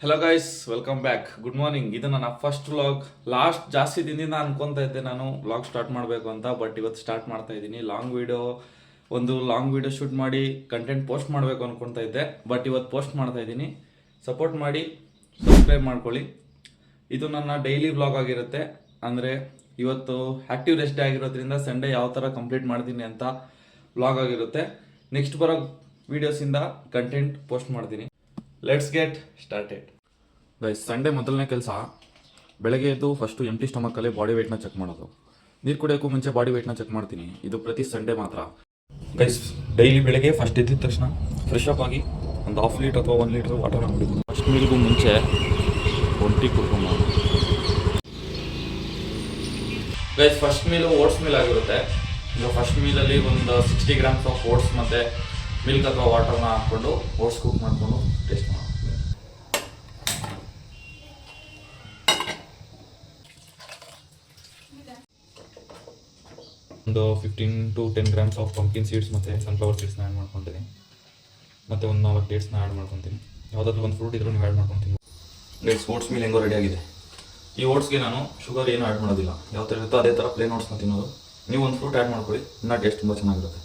Hello guys, welcome back. Good morning. ಇದು ನನ್ನ first vlog. ಜಾಸ್ತಿ ದಿನದಿಂದ ಅನ್ಕೊಂತ ಇದ್ದೆ ನಾನು ವ್ಲಾಗ್ ಸ್ಟಾರ್ಟ್ ಮಾಡಬೇಕು ಅಂತ. ಬಟ್ ಇವತ್ತು ಸ್ಟಾರ್ಟ್ ಮಾಡ್ತಾ ಇದ್ದೀನಿ. ಲಾಂಗ್ ವಿಡಿಯೋ ಶೂಟ್ ಮಾಡಿ ಕಂಟೆಂಟ್ ಪೋಸ್ಟ್ ಮಾಡಬೇಕು ಅನ್ಕೊತಾ ಇದ್ದೆ. ಬಟ್ ಇವತ್ತು ಪೋಸ್ಟ್ ಮಾಡ್ತಾ ಇದ್ದೀನಿ. ಸಪೋರ್ಟ್ ಮಾಡಿ, ಸಬ್ಸ್ಕ್ರೈಬ್ ಮಾಡ್ಕೊಳ್ಳಿ. ಇದು ನನ್ನ ಡೈಲಿ ವ್ಲಾಗ್ ಆಗಿರುತ್ತೆ. ಅಂದರೆ ಇವತ್ತು ಆ್ಯಕ್ಟಿವ್ ರೆಸ್ಟ್ ಡೇ ಆಗಿರೋದ್ರಿಂದ ಸಂಡೇ ಯಾವ ಥರ ಕಂಪ್ಲೀಟ್ ಮಾಡ್ತೀನಿ ಅಂತ ವ್ಲಾಗ್ ಆಗಿರುತ್ತೆ. ನೆಕ್ಸ್ಟ್ ಬರೋ ವೀಡಿಯೋಸಿಂದ ಕಂಟೆಂಟ್ ಪೋಸ್ಟ್ ಮಾಡ್ತೀನಿ. Let's get started. Guys, Sunday ಮೊದಲನೇ ಕೆಲಸ ಬೆಳಗ್ಗೆ ಎದ್ದು ಫಸ್ಟು ಎಂಟಿ ಸ್ಟಮಕ್ಕಲ್ಲೇ ಬಾಡಿ ವೆಯ್ಟ್ನ ಚೆಕ್ ಮಾಡೋದು. ನೀರು ಕುಡಿಯೋಕ್ಕೂ ಮುಂಚೆ ಬಾಡಿ ವೆಯ್ಟ್ನ ಚೆಕ್ ಮಾಡ್ತೀನಿ. ಇದು ಪ್ರತಿ ಸಂಡೇ ಮಾತ್ರ. ಗೈಸ್, ಡೈಲಿ ಬೆಳಗ್ಗೆ ಫಸ್ಟ್ ಎದ್ದಿದ ತಕ್ಷಣ ಫ್ರೆಶ್ ಅಪ್ ಆಗಿ ಒಂದು 1/2 ಲೀಟರ್ ಅಥವಾ 1 ಲೀಟರ್ ವಾಟರ್ನ ಕುಡಿತೀನಿ. ಫಸ್ಟ್ ಮೀಲ್ಗೂ ಮುಂಚೆ ಟೀ ಕುಡ್ಕೊಂಡು. Guys, first meal oats meal ಆಗಿರುತ್ತೆ. ಈಗ ಫಸ್ಟ್ ಮೀಲಲ್ಲಿ ಒಂದು 60 ಗ್ರಾಮ್ಸ್ ಆಫ್ ಓಟ್ಸ್ ಮತ್ತು ಮಿಲ್ಕ್ ಅಥವಾ ವಾಟರ್ನ ಹಾಕ್ಕೊಂಡು ಓಟ್ಸ್ ಕುಕ್ ಮಾಡಿಕೊಂಡು ಟೇಸ್ಟ್ ಮಾಡೋದು. ಒಂದು 15 to 10 grams of pumpkin seeds ಮತ್ತು ಸನ್ಫ್ಲವರ್ ಸೀಡ್ಸ್ನ ಆ್ಯಡ್ ಮಾಡ್ಕೊತೀನಿ. ಮತ್ತು ಒಂದು 4 ಡೇಟ್ಸ್ನ ಆ್ಯಡ್ ಮಾಡ್ಕೊತೀನಿ. ಯಾವುದಾದ್ರೂ ಒಂದು ಫ್ರೂಟ್ ಇದ್ರೂ ನೀವು ಆ್ಯಡ್ ಮಾಡ್ಕೊತೀನಿ. ಗೈಸ್, ಓಟ್ಸ್ ಮೀಲ್ ಹೆಂಗೋ ರೆಡಿ ಆಗಿದೆ. ಈ ಓಟ್ಸ್ಗೆ ನಾನು ಶುಗರ್ ಏನು ಆ್ಯಡ್ ಮಾಡೋದಿಲ್ಲ. ಯಾವ ಥರ ಇರುತ್ತೋ ಅದೇ ಥರ ಪ್ಲೇನ್ ಓಟ್ಸ್ನ ತಿನ್ನೋದು. ನೀವು ಒಂದು ಫ್ರೂಟ್ ಆ್ಯಡ್ ಮಾಡ್ಕೊಳ್ಳಿ, ಇನ್ನೂ ಟೇಸ್ಟ್ ತುಂಬ ಚೆನ್ನಾಗಿರುತ್ತೆ.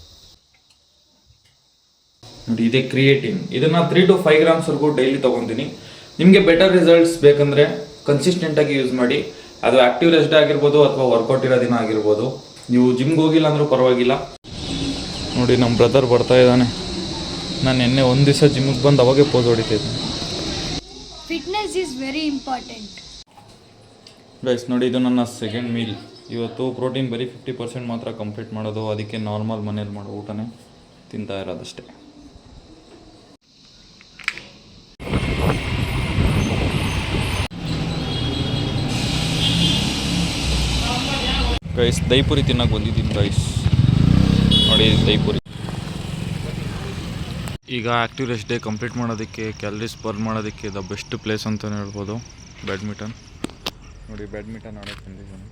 ನೋಡಿ, ಇದೇ ಕ್ರಿಯೇಟಿನ್. ಇದನ್ನು 3 to 5 ಗ್ರಾಮ್ಸ್ವರೆಗೂ ಡೈಲಿ ತೊಗೊತೀನಿ. ನಿಮಗೆ ಬೆಟರ್ ರಿಸಲ್ಟ್ಸ್ ಬೇಕಂದರೆ ಕನ್ಸಿಸ್ಟೆಂಟಾಗಿ ಯೂಸ್ ಮಾಡಿ. ಅದು ಆ್ಯಕ್ಟಿವ್ ರೆಸ್ಟ್ ಆಗಿರ್ಬೋದು ಅಥವಾ ವರ್ಕೌಟ್ ಇರೋ ದಿನ ಆಗಿರ್ಬೋದು. ನೀವು ಜಿಮ್ಗೆ ಹೋಗಿಲ್ಲ ಅಂದರೂ ಪರವಾಗಿಲ್ಲ. ನೋಡಿ, ನಮ್ಮ ಬ್ರದರ್ ಬರ್ತಾ ಇದ್ದಾನೆ. ನಾನು ನಿನ್ನೆ ಒಂದು ದಿವಸ ಜಿಮ್ಗೆ ಬಂದು ಅವಾಗೇ ಪೋಸ್ ಹೊಡಿತಿದ್ದೆ. Fitness is very important. Guys, ನೋಡಿ, ಇದು ನನ್ನ ಸೆಕೆಂಡ್ ಮೀಲ್. ಇವತ್ತು ಪ್ರೋಟೀನ್ ಬರೀ 50% ಮಾತ್ರ ಕಂಪ್ಲೀಟ್ ಮಾಡೋದು. ಅದಕ್ಕೆ ನಾರ್ಮಲ್ ಮನೇಲಿ ಮಾಡೋ ಊಟನೇ ತಿಂತಾ ಇರೋದಷ್ಟೇ. ಗೈಸ್, ದೈಪುರಿ ತಿನ್ನಕ್ಕೆ ಬಂದಿದ್ದೀನಿ. ಗೈಸ್, ನೋಡಿ, ದೈಪುರಿ. ಈಗ ಆ್ಯಕ್ಟಿವ್ ರೆಸ್ಟ್ ಡೇ ಕಂಪ್ಲೀಟ್ ಮಾಡೋದಕ್ಕೆ, ಕ್ಯಾಲರೀಸ್ ಬರ್ನ್ ಮಾಡೋದಕ್ಕೆ ದ ಬೆಸ್ಟ್ ಪ್ಲೇಸ್ ಅಂತಲೇ ಹೇಳ್ಬೋದು ಬ್ಯಾಡ್ಮಿಂಟನ್. ನೋಡಿ, ಬ್ಯಾಡ್ಮಿಂಟನ್ ಆಡೋಕ್ಕೆ ಬಂದಿದ್ದೀನಿ.